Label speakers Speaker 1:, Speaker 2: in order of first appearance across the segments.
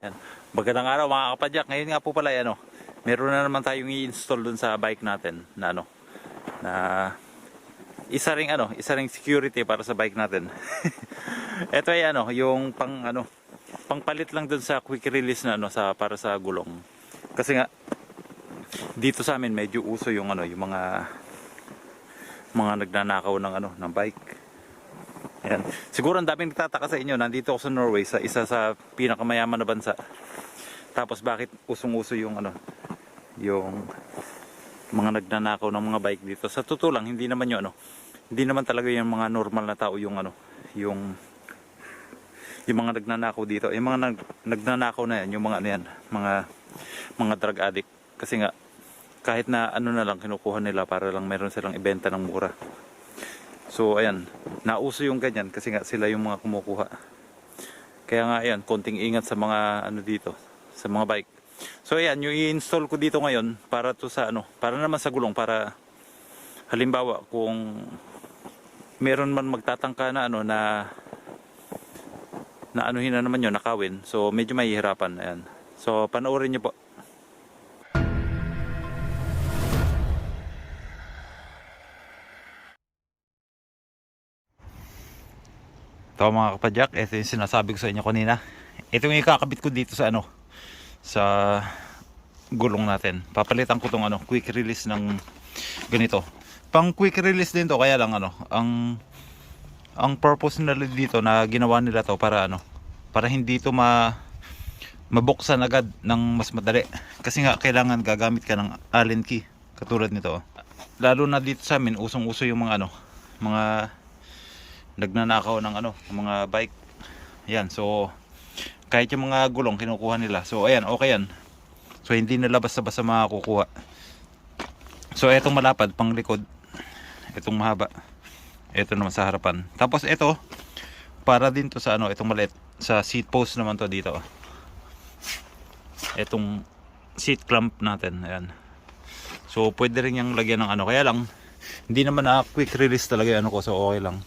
Speaker 1: Yan. Magandang araw mga kapadyak. Ngayon nga po pala meron na naman tayong i-install dun sa bike natin na na isa ring security para sa bike natin. Ito ay yung pangpalit lang dun sa quick release na para sa gulong. Kasi nga dito sa amin medyo uso yung yung mga nagnanakaw ng bike. Ayan. Siguro ang daming nagtataka sa inyo, nandito ako sa Norway, sa isa sa pinakamayaman na bansa. Tapos bakit usong-uso yung yung mga nagnanakaw ng mga bike dito? Sa totoo lang, hindi naman hindi naman talaga yung mga normal na tao yung yung mga nagnanakaw dito. Yung mga nagnanakaw na yan, yung mga drug addict. Kasi nga kahit na na lang kinukuha nila para lang meron silang ibenta ng mura. So ayan, nauso yung ganyan kasi nga sila yung mga kumukuha. Kaya nga ayan, konting ingat sa mga dito, sa mga bike. So ayan, yung i-install ko dito ngayon para to sa para naman sa gulong, para halimbawa kung meron man magtatangka na na anuhin na naman yun, nakawin. So medyo mahihirapan, ayan. So panoorin niyo po. Ito mga kapadyak, ito yung sinasabi ko sa inyo kanina. Ito yung ikakabit ko dito sa sa gulong natin. Papalitan ko tong quick release ng ganito. Pang quick release din to, kaya lang ang purpose nila dito na ginawa nila to para para hindi to mabuksan agad ng mas madali. Kasi nga kailangan gagamit ka ng Allen key katulad nito. Lalo na dito sa amin, usong-uso yung mga mga nagnanakaw ng mga bike. Yan, so kahit yung mga gulong kinukuha nila. So ayan, okay yan. So hindi nila basta-basta makakukuha. So etong malapad pang likod, etong mahaba, eto naman sa harapan. Tapos ito para din to sa etong maliit sa seat post naman to dito. Etong seat clamp natin, ayan. So pwede rin yang lagyan ng kaya lang hindi naman na quick release talaga ko, so okay lang.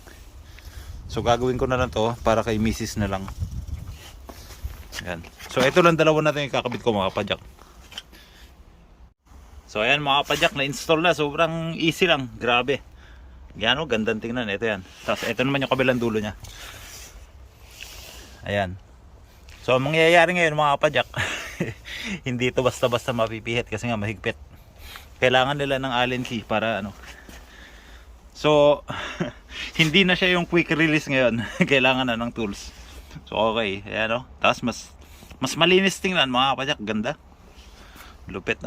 Speaker 1: So gagawin ko na lang to para kay misis na lang. Ayan. So ito lang dalawa natin yung kakabit ko mga kapadyak. So ayan mga kapadyak, na-install na. Sobrang easy lang. Grabe. Yan gandang tingnan. Ito yan. Tapos ito naman yung kabilang dulo nya. Ayan. So ang mangyayari ngayon mga kapadyak, hindi ito basta-basta mapipihit kasi nga mahigpit. Kailangan nila ng Allen key para So hindi na siya yung quick release ngayon. Kailangan na ng tools. So okay, ayan Tapos mas malinis tingnan mga kapadyak, ganda. Lupit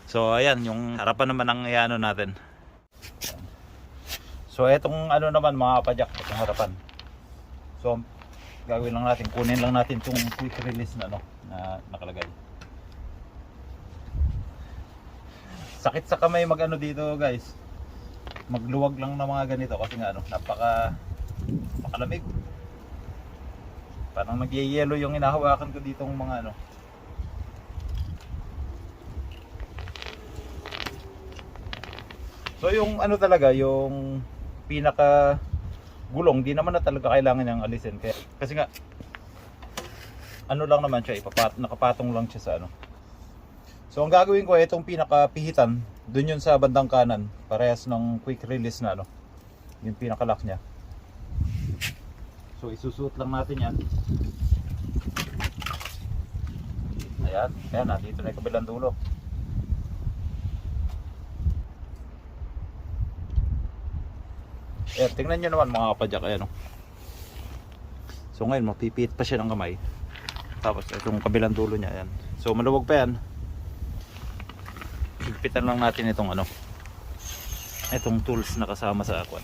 Speaker 1: So ayan, yung harapan naman ng natin. So etong naman mga kapadyak, itong harapan. So gagawin lang natin, kunin lang natin itong quick release na na nakalagay. Sakit sa kamay dito guys. Magluwag lang ng mga ganito kasi nga napakalamig. Parang nagyayelo yung inahawakan ko ditong mga So yung talaga, yung pinaka gulong, di naman na talaga kailangan niyang alisin kasi nga lang naman siya, nakapatong lang siya sa So ang gagawin ko itong pinakapihitan, dun yun sa bandang kanan, parehas ng quick release na yung pinaka-lock niya. So isusuot lang natin yan. Ayan, dito na yung kabilang dulo. Ayan, tingnan nyo naman mga kapadyak, ayan So ngayon mapipihit pa siya ng kamay. Tapos itong kabilang dulo niya, ayan. So maluwag pa yan. Higpitan lang natin itong itong tools na kasama sa aquan.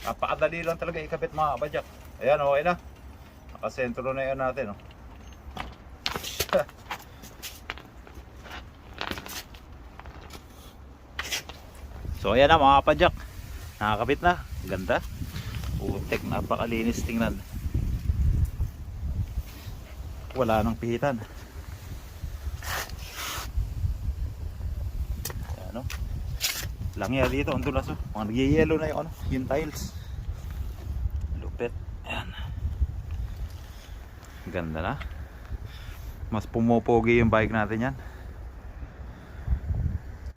Speaker 1: Napakadali lang talaga ikabit mga kapadyak. Ayan, okay na. Nakasentro na yan natin So ayan na mga kapadyak, nakakabit na, ganda, putek, napakalinis tingnan. wala nang pihitan. Ano? Langya dito, ang dulas oh. Mga nag-yellow na yung ano, yung tiles. Lupit. Ayan. Ganda na. Mas pumopogi yung bike natin yan.